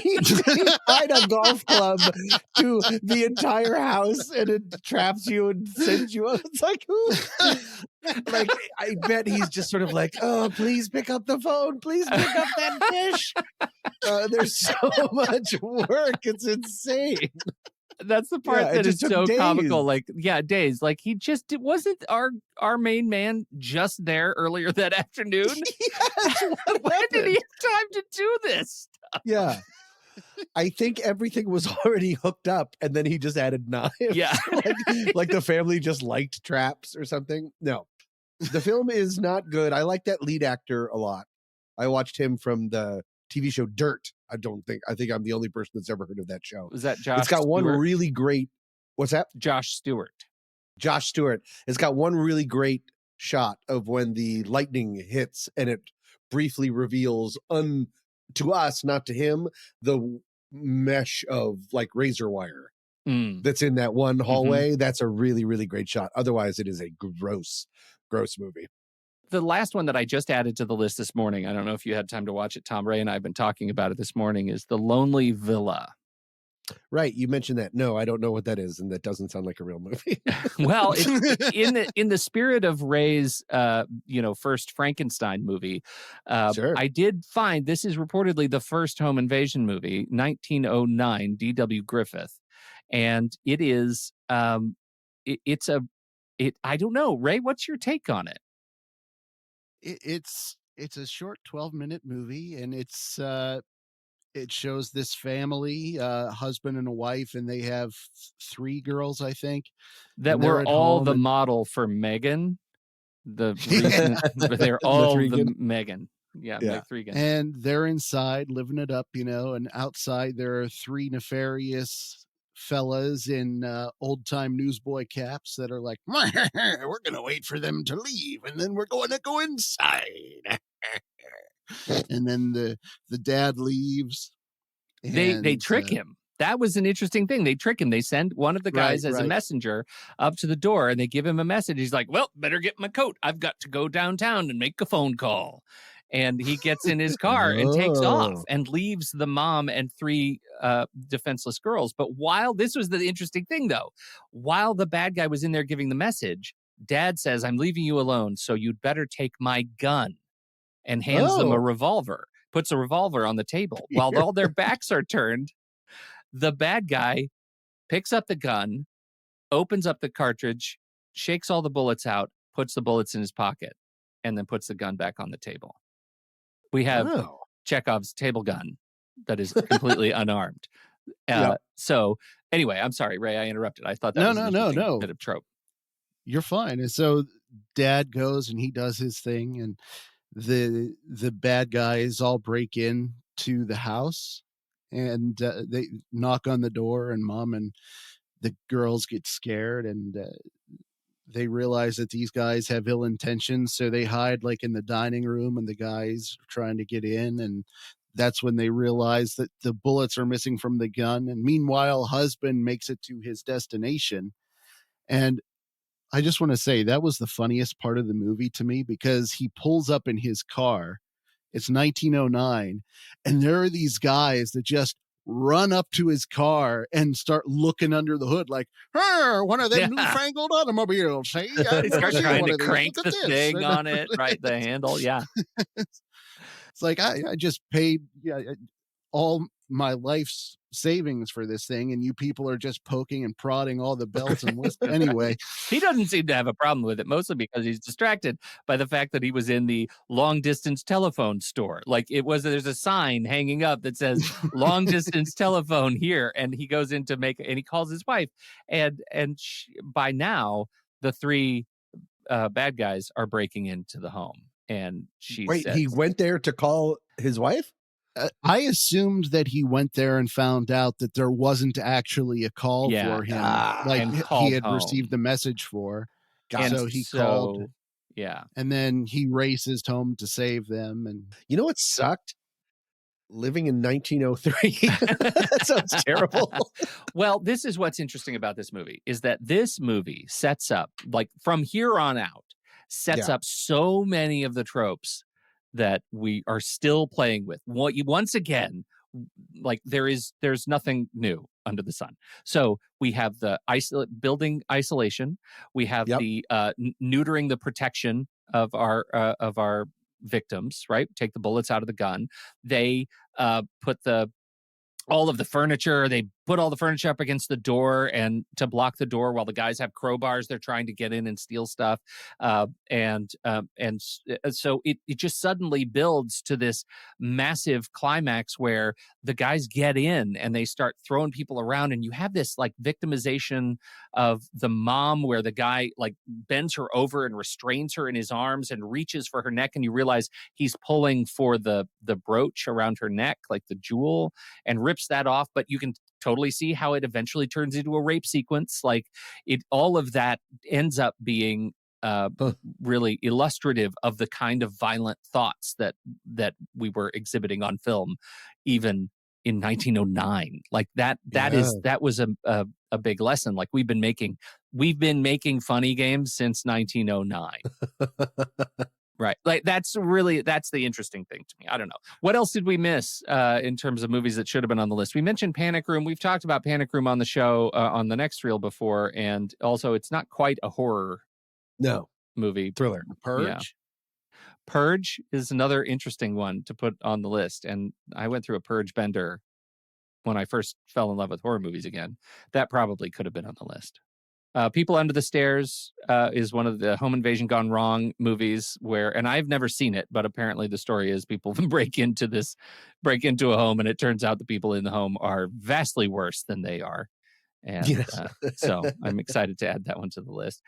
He tied a golf club to the entire house, and it traps you and sends you out. It's like, who? Like, I bet he's just sort of like, oh, please pick up the phone. Please pick up that dish. There's so much work. It's insane. That's the part that is so comical. Like, days. Like, wasn't our main man just there earlier that afternoon? Yes, when did he have time to do this stuff? Yeah. I think everything was already hooked up, and then he just added knives. Yeah. like the family just liked traps or something. No, the film is not good. I like that lead actor a lot. I watched him from the TV show Dirt. I think I'm the only person that's ever heard of that show. Was that Josh It's got Stewart? one really great, what's that? Josh Stewart. It's got one really great shot of when the lightning hits, and it briefly reveals, to us, not to him, the mesh of, like, razor wire that's in that one hallway. That's a really, really great shot. Otherwise, it is a gross movie. The last one that I just added to the list this morning, I don't know if you had time to watch it, Tom. Ray and I have been talking about it this morning, is The Lonely Villa. Right. You mentioned that. No, I don't know what that is, and that doesn't sound like a real movie. Well, in the spirit of Ray's first Frankenstein movie, Sure. I did find this is reportedly the first home invasion movie, 1909, D.W. Griffith, and it is I don't know, Ray, what's your take on it? It's a short 12-minute movie, and it shows this family, husband and a wife, and they have 3 girls, I think. That And they're were at all home the and model for Megan. The recent, they're all the Megan. Yeah, Yeah. Meg Thregan. and they're inside living it up, and outside there are 3 nefarious fellas in old-time newsboy caps that are like, we're gonna wait for them to leave, and then we're going to go inside. And then the dad leaves. They And trick him. That was an interesting thing. They trick him. They send one of the guys as a right. messenger up to the door, and they give him a message. He's like, well, better get my coat. I've got to go downtown and make a phone call. And he gets in his car and takes off Oh. and leaves the mom and 3 defenseless girls. But this was the interesting thing, though. While the bad guy was in there giving the message, Dad says, I'm leaving you alone, so you'd better take my gun, and hands them a revolver, puts a revolver on the table. While all their backs are turned, the bad guy picks up the gun, opens up the cartridge, shakes all the bullets out, puts the bullets in his pocket, and then puts the gun back on the table. We have Chekhov's table gun that is completely unarmed. So anyway, I'm sorry, Ray, I interrupted. I thought that was an interesting bit of trope. You're fine. And so Dad goes and he does his thing, and the bad guys all break in to the house, and they knock on the door, and Mom and the girls get scared, and they realize that these guys have ill intentions, so they hide like in the dining room, and the guys are trying to get in, and that's when they realize that the bullets are missing from the gun. And meanwhile, husband makes it to his destination. And I just want to say that was the funniest part of the movie to me, because he pulls up in his car. It's 1909, and there are these guys that just run up to his car and start looking under the hood like, one of them newfangled automobiles. Hey, They start trying to crank the thing on it, right? The handle. Yeah. It's like, I just paid all my life's savings for this thing, and you people are just poking and prodding all the bells and whistles. Anyway, he doesn't seem to have a problem with it, mostly because he's distracted by the fact that he was in the long distance telephone store. Like there's a sign hanging up that says long distance telephone here, and he goes in to and he calls his wife, and by now the 3 bad guys are breaking into the home, and she says, he went there to call his wife? I assumed that he went there and found out that there wasn't actually a call for him, like he had received the message for. So he called. Yeah. And then he races home to save them. And you know what sucked? Living in 1903. That sounds terrible. Well, this is what's interesting about this movie, is that this movie sets up, like from here on out, up so many of the tropes that we are still playing with. Once again, like there's nothing new under the sun. So we have the building isolation. We have the neutering the protection of our victims. Right, take the bullets out of the gun. They put all of the furniture. They put all the furniture up against the door and to block the door while the guys have crowbars. They're trying to get in and steal stuff. And so it just suddenly builds to this massive climax where the guys get in and they start throwing people around. And you have this like victimization of the mom where the guy like bends her over and restrains her in his arms and reaches for her neck. And you realize he's pulling for the brooch around her neck, like the jewel, and rips that off. But you can totally see how it eventually turns into a rape sequence. Like all of that ends up being really illustrative of the kind of violent thoughts that we were exhibiting on film, even in 1909. Like that was a big lesson. Like we've been making funny games since 1909. Right. Like that's the interesting thing to me. I don't know. What else did we miss in terms of movies that should have been on the list? We mentioned Panic Room. We've talked about Panic Room on the show on the next reel before. And also it's not quite a horror movie. Thriller. Purge? Yeah. Purge is another interesting one to put on the list. And I went through a purge bender when I first fell in love with horror movies again. That probably could have been on the list. People Under the Stairs is one of the home invasion gone wrong movies and I've never seen it, but apparently the story is people break into a home and it turns out the people in the home are vastly worse than they are. And so I'm excited to add that one to the list.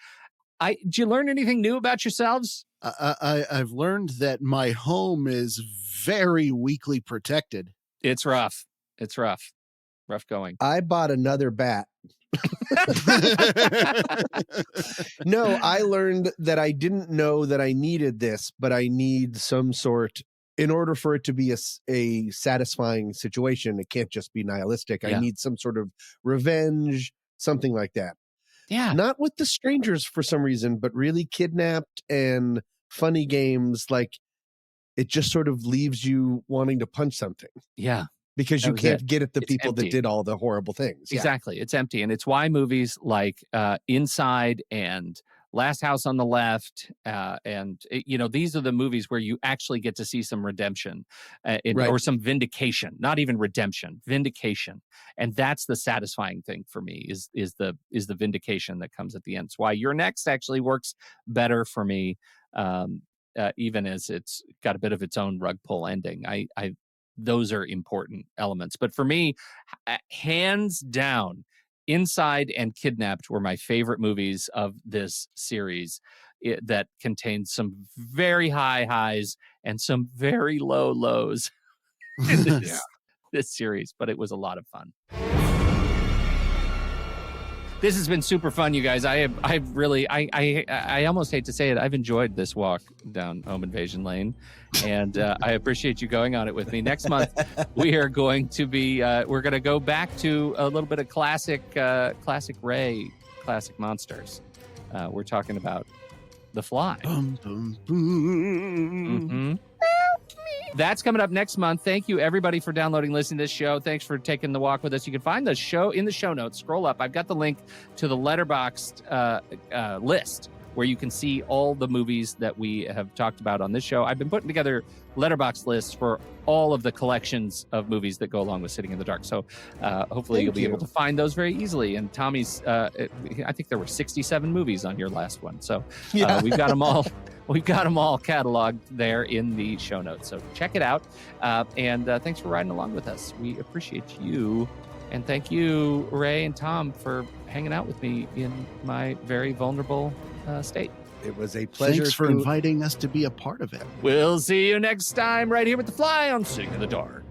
Did you learn anything new about yourselves? I've learned that my home is very weakly protected. It's rough. It's rough. Rough going. I bought another bat. No, I learned that I didn't know that I needed this, but I need some sort, in order for it to be a satisfying situation, it can't just be nihilistic. I need some sort of revenge, something like that. Yeah. Not with the strangers for some reason, but really kidnapped and funny games. Like it just sort of leaves you wanting to punch something. Yeah. Because you can't get at the people that did all the horrible things. Exactly. It's empty. And it's why movies like Inside and Last House on the Left, these are the movies where you actually get to see some redemption or some vindication, not even redemption, vindication. And that's the satisfying thing for me is the vindication that comes at the end. It's why You're Next actually works better for me, even as it's got a bit of its own rug pull ending. Those are important elements. But for me, hands down, Inside and Kidnapped were my favorite movies of this series that contained some very high highs and some very low lows in this series. But it was a lot of fun. This has been super fun, you guys. I almost hate to say it. I've enjoyed this walk down Home Invasion Lane, and I appreciate you going on it with me. Next month, we are going to be we're going to go back to a little bit of classic Ray, classic monsters. We're talking about The Fly. Mm-hmm. That's coming up next month. Thank you, everybody, for downloading, listening to this show. Thanks for taking the walk with us. You can find the show in the show notes. Scroll up. I've got the link to the Letterboxd list where you can see all the movies that we have talked about on this show. I've been putting together Letterboxd lists for all of the collections of movies that go along with Sitting in the Dark. So hopefully you'll be able to find those very easily. And Tommy's, I think there were 67 movies on your last one. So we've got them all. We've got them all cataloged there in the show notes. So check it out. And thanks for riding along with us. We appreciate you. And thank you, Ray and Tom, for hanging out with me in my very vulnerable state. It was a pleasure. Thanks for inviting us to be a part of it. We'll see you next time right here with The Fly on Sitting in the Dark.